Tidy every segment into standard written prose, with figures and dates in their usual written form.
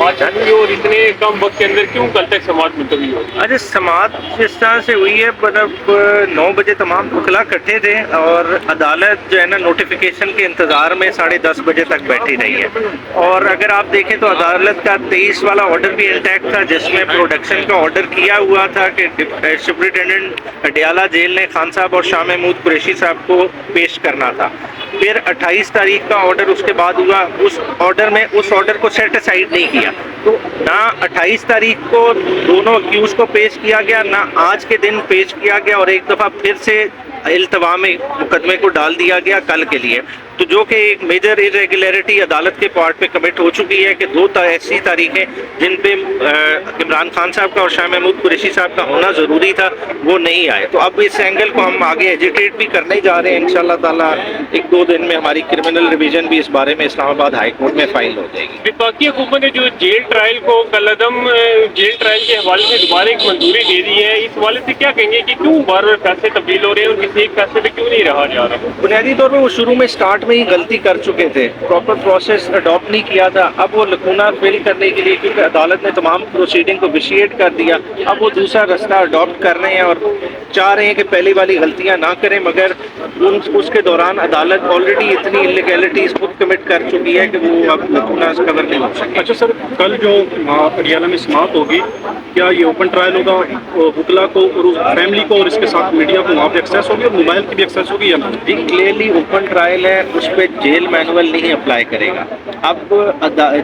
बात हुई और इतने कम वक्त के अंदर क्यों कल तक समाअत मुलतवी हो? अरे समाअत जिस तरह से हुई है, मतलब 9 बजे तमाम वकला इकट्ठे थे और अदालत जो है ना नोटिफिकेशन के इंतज़ार में 10:30 बजे तक बैठी रही है। और अगर आप देखें तो अदालत का 23 वाला ऑर्डर भी इंटैक्ट था, जिसमें प्रोडक्शन का ऑर्डर किया हुआ था कि सुप्रिटेंडेंट अडियाला जेल ने खान साहब और शाह महमूद कुरैशी साहब को पेश करना था। फिर 28 तारीख का ऑर्डर उसके बाद हुआ, उस ऑर्डर को सेट असाइड नहीं किया, तो ना 28 तारीख को दोनों अक्यूज को पेश किया गया, ना आज के दिन पेश किया गया, और एक दफ़ा फिर से इल्तवा में मुकदमे को डाल दिया गया कल के लिए। तो जो कि एक मेजर इरेगुलरिटी अदालत के पार्ट पे कमिट हो चुकी है कि 2 ऐसी तारीखें जिन पे इमरान खान साहब का और शाह महमूद कुरैशी साहब का होना ज़रूरी था वो नहीं आए। तो अब इस एंगल को हम आगे एजिटेट भी करने जा रहे हैं। इंशाल्लाह ताला 1-2 दिन में हमारी क्रिमिनल रिवीजन भी इस बारे में इस्लामाबाद हाई कोर्ट में फाइल हो जाएगी। वफाकी हुकूमत ने जो जेल ट्रायल को कलअदम जेल ट्रायल के हवाले से दोबारा एक मंजूरी दे दी है, इस हवाले से क्या कहेंगे कि क्यों बार बार फैसले तब्दील हो रहे हैं और किसी एक फैसले पे क्यों नहीं रहा जा रहा? बुनियादी तौर पर वो शुरू में स्टार्ट में ही गलती कर चुके थे, प्रॉपर प्रोसेस अडॉप्ट नहीं किया था। अब वो लकूना फिल करने के लिए, क्योंकि अदालत ने तमाम प्रोसीडिंग को विशिएट कर दिया, अब वो दूसरा रास्ता अडॉप्ट कर रहे हैं और चाह रहे हैं कि पहली वाली गलतियां ना करें, मगर उसके दौरान अदालत ऑलरेडी इतनी इलीगैलिटीज खुद कमिट कर चुकी है कि वो अब लकूना कवर नहीं हो सकता। अच्छा सर, कल जो अडियाला में समाअत होगी, क्या ये ओपन ट्रायल होगा? वकला को और उस फैमिली को और इसके साथ मीडिया को वहाँ पे एक्सेस होगी और मोबाइल की भी एक्सेस होगी या नहीं? जी, क्लियरली ओपन ट्रायल है, उस पर जेल मैनुअल नहीं अप्लाई करेगा। अब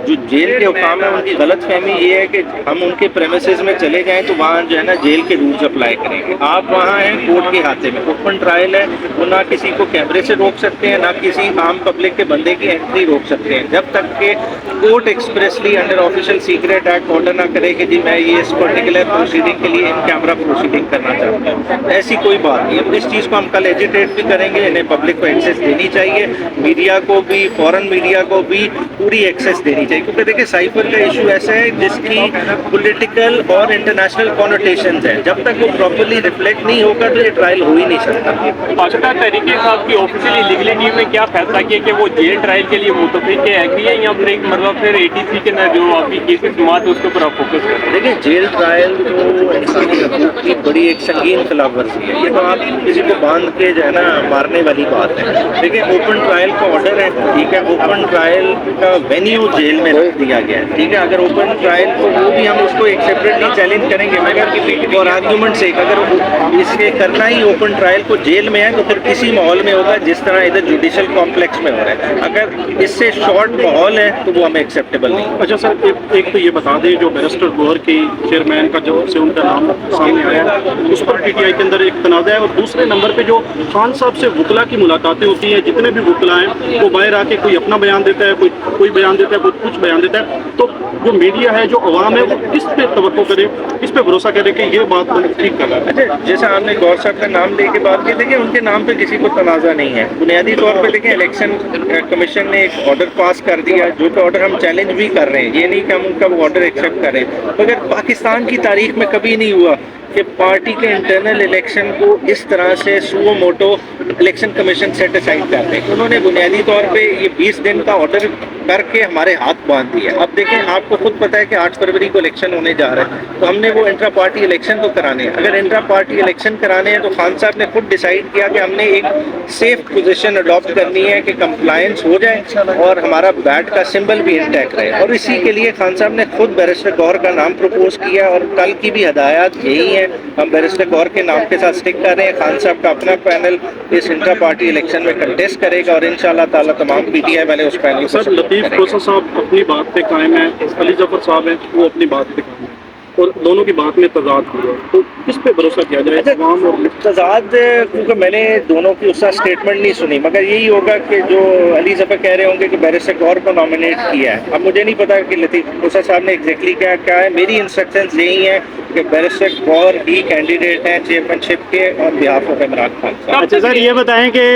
जो जेल के हुकाम है उनकी गलत फहमी ये है कि हम उनके प्रेमिसेस में चले जाएं तो वहाँ जो है ना जेल के रूल्स अप्लाई करेंगे। आप वहाँ हैं कोर्ट के हाथे में, ओपन ट्रायल है, वो ना किसी को कैमरे से रोक सकते हैं, ना किसी आम पब्लिक के बंदे की एंट्री रोक सकते हैं, जब तक कि court expressly under official secret act order ना करे कि जी मैं ये इस पर्टिकुलर प्रोसीडिंग के लिए इन कैमरा प्रोसीडिंग करना चाहता हूँ। ऐसी कोई बात नहीं है। इस चीज़ को हम कल एजिटेट भी करेंगे, इन्हें पब्लिक को एक्सेस देनी चाहिए, मीडिया को भी, फॉरेन मीडिया को भी पूरी एक्सेस देनी चाहिए, क्योंकि देखिए साइफर का इशू ऐसा है जिसकी पॉलिटिकल और इंटरनेशनल कॉनोटेशंस हैं। जब तक वो प्रॉपर्ली रिफ्लेक्ट नहीं होगा तो ये ट्रायल हो ही नहीं सकता। भाजपा तहरीके साहब की ऑफिशियली लीगली टीम ने क्या फैसला किया कि वो जेल ट्रायल के लिए मुतफिक है, एग्री है, या फिर एक मरतबा फिर ATC के अंदर जो आपकी केस की समाअत है उसके ऊपर आप फोकस करें? देखिए जेल ट्रायल तो इंसानी हकूक़ की बड़ी एक संगीन खिलाफ वर्जी है, ये तो आप किसी को बांध के जो है ना मारने वाली बात है। देखिए ओपन ट्रायल का ऑर्डर है, ठीक है, ओपन ट्रायल का वेन्यू जेल में रख दिया गया है, ठीक है। अगर ओपन ट्रायल को वो भी हम उसको एक सेपरेटली चैलेंज करेंगे, मगर और आर्ग्यूमेंट से अगर इसके करना ही ओपन ट्रायल को जेल में है तो फिर किसी माहौल में होगा जिस तरह इधर जुडिशल कॉम्प्लेक्स में हो रहा है। अगर इससे शॉर्ट माहौल है तो वो हमें एक्सेप्टेबल नहीं। अच्छा सर, एक तो ये बता दें, जो बैरिस्टर गोहर की चेयरमैन का जब से उनका नाम सामने आया उस पर TTI के अंदर एक तनाज़ा है, और दूसरे नंबर पे जो खान साहब से वकला की मुलाकातें होती हैं, जितने भी वकला हैं वो बाहर आके कोई अपना बयान देता है, कोई बयान देता है, कोई कुछ बयान देता है, तो जो मीडिया है, जो अवाम है, वो किस पे तवक्को करे, किस पे भरोसा करे कि ये बात ठीक कर रहा है? अच्छा, जैसा आपने गौर साहब का नाम लेके बात की, देखिए उनके नाम पे किसी को तनाज़ा नहीं है। बुनियादी तौर पे देखिए इलेक्शन कमीशन ने एक ऑर्डर पास कर दिया, जो कि ऑर्डर हम चैलेंज भी कर रहे हैं, ये नहीं कि हम उनका वो ऑर्डर एक्सेप्ट करें, मगर पाकिस्तान की तारीख में कभी नहीं हुआ कि पार्टी के इंटरनल इलेक्शन को इस तरह से suo motu election commission set aside कर रहे हैं। उन्होंने बुनियादी तौर पे ये 20 दिन का ऑर्डर करके हमारे हाथ बांध दिया। अब देखें, आपको खुद पता है कि 8 फरवरी को इलेक्शन होने जा रहा है, तो हमने वो इंट्रा पार्टी इलेक्शन तो कराने हैं। अगर इंट्रा पार्टी इलेक्शन कराने हैं तो खान साहब ने खुद डिसाइड किया कि हमने एक सेफ पोजीशन अडॉप्ट करनी है कि कंप्लायंस हो जाए और हमारा बैट का सिंबल भी इंटैक्ट रहे, और इसी के लिए खान साहब ने खुद बैरिस्टर गौहर का नाम प्रपोज किया, और कल की भी हदायत यही है, हम बैरिस्टर गौहर के नाम के साथ स्टिक कर रहे हैं। खान साहब का अपना पैनल इस इंट्रा पार्टी इलेक्शन में कंटेस्ट करेगा और इंशाल्लाह ताला तमाम PTI वाले उस पैनल को सर, लतीफ़ कोसा साहब अपनी बात पे कायम है, अली जफर साहब हैं वो अपनी बात पे कायम है, और दोनों की बात में तजाद हुआ, तो किस पे भरोसा किया जाए? तमाम और तजाद, क्योंकि मैंने दोनों की उसका स्टेटमेंट नहीं सुनी, मगर यही होगा कि जो अली जफर कह रहे होंगे कि बैरिस्टर गौहर को नॉमिनेट किया है। अब मुझे नहीं पता कि लतीफ़ कोसा साहब ने एग्जैक्टली क्या है। मेरी इंस्ट्रक्शंस यही है कि बैरिस्टर गौहर ही कैंडिडेट हैं चेयरमैनशिप के on behalf of Imran Khan साहब। अच्छा सर, ये बताएं कि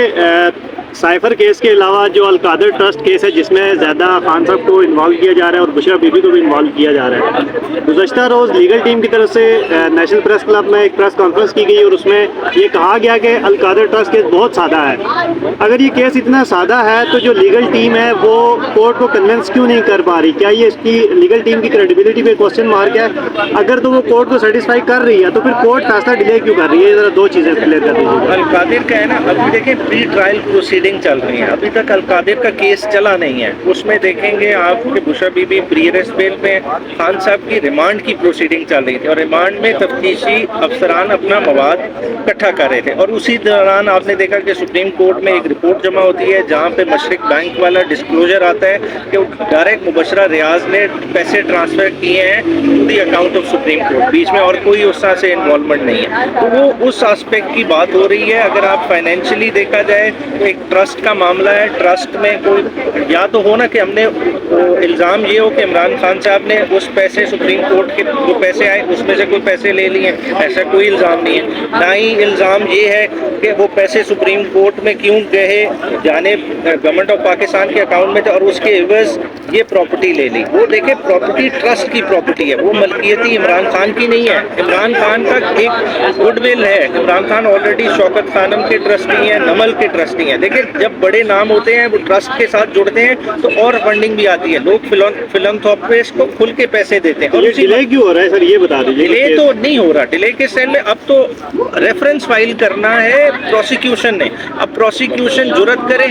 साइफर केस के अलावा जो अलकादर ट्रस्ट केस है जिसमें ज़्यादा खान साहब को इन्वॉल्व किया जा रहा है और बुशरा बीबी को भी इन्वॉल्व किया जा रहा है, गुज़श्ता रोज़ लीगल टीम की तरफ से नेशनल प्रेस क्लब में एक प्रेस कॉन्फ्रेंस की गई और उसमें ये कहा गया कि अलकादर ट्रस्ट केस बहुत सादा है। अगर ये केस इतना सादा है तो जो लीगल टीम है वो कोर्ट को कन्विंस क्यों नहीं कर पा रही? क्या ये इसकी लीगल टीम की क्रेडिबिलिटी पे क्वेश्चन मार्क है? अगर तो वो कोर्ट को सेटिस्फाई कर रही है तो फिर कोर्ट फैसला डिले क्यों कर रही है? ये ज़रा दो चीज़ें क्लियर कर दीजिए। अलकादिर का है ना, अभी देखें प्री ट्रायल प्रोसीडिंग चल रही है, अभी तक अलकादिर का केस चला नहीं है। उसमें देखेंगे आपके Bushra Bibi pre arrest bell में खान साहब की रिमांड की प्रोसीडिंग चल रही थी और रिमांड में तफ्तीशी अफसरान अपना मवाद इकट्ठा कर रहे थे और उसी दौरान आपने देखा कि सुप्रीम कोर्ट में एक रिपोर्ट जमा होती है जहाँ पे मशरिक बैंक वाला डिस्क्लोजर आता है कि डायरेक्ट मुबशरा रियाज ने पैसे ट्रांसफर किए हैं to the account of supreme court, बीच में और कोई उस तरह से इन्वॉल्वमेंट नहीं है। तो वो उस एस्पेक्ट की बात हो रही है। अगर आप फाइनेंशियली देखा जाए तो एक ट्रस्ट का मामला है, ट्रस्ट में कोई या तो हो ना कि हमने इल्ज़ाम ये हो कि इमरान खान साहब ने उस पैसे सुप्रीम कोर्ट के जो पैसे आए उसमें से कोई पैसे ले लिए, ऐसा कोई इल्ज़ाम नहीं है। ना ही इल्ज़ाम ये है कि वो पैसे सुप्रीम कोर्ट में क्यों गए, जाने गवर्नमेंट ऑफ पाकिस्तान के अकाउंट में थे और उसके एवज ये प्रॉपर्टी ले ली। वो देखे प्रॉपर्टी ट्रस्ट की प्रॉपर्टी है, वो मलकियती इमरान खान की नहीं है। इमरान खान का एक गुडविल है, इमरान खान ऑलरेडी शौकत खानम के ट्रस्टी हैं, नमल के ट्रस्टी हैं। देखिए जब बड़े नाम होते हैं वो ट्रस्ट के साथ जुड़ते हैं तो और फंडिंग भी आती है, लोग फिलंथ्रोपिस्ट को खुल के पैसे देते हैं। और ये डिले क्यों हो रहा है सर, ये बता दीजिए। डिले तो नहीं हो रहा, डिले के सेल में अब तो रेफरेंस फाइल करना है प्रोसिक्यूशन ने। अब प्रोसिक्यूशन जुर्रत करे,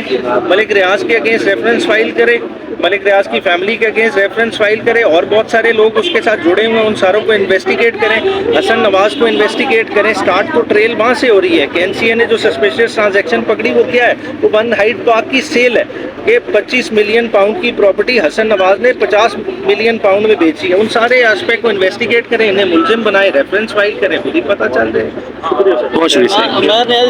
मलिक रियाज के अगेंस्ट रेफरेंस फाइल करे, मलिक रियाज की फैमिली के अगेंस्ट रेफरेंस फाइल करे और बहुत सारे लोग उसके साथ जुड़े हुए हैं, उन सारों को इन्वेस्टिगेट करें, हसन नवाज को इन्वेस्टिगेट करें। स्टार्ट तो ट्रेल वहाँ से हो रही है कि एनसीए ने जो सस्पिशियस ट्रांजैक्शन पकड़ी वो क्या है, वो वन हाइड पार्क की सेल है कि 25 मिलियन पाउंड की प्रॉपर्टी हसन नवाज ने 50 मिलियन पाउंड में बेची है। उन सारे एस्पेक्ट को इन्वेस्टिगेट करें, इन्हें मुलजिम बनाए, रेफरेंस फाइल करें, खुद ही पता चल जाए। बहुत शुक्रिया सर।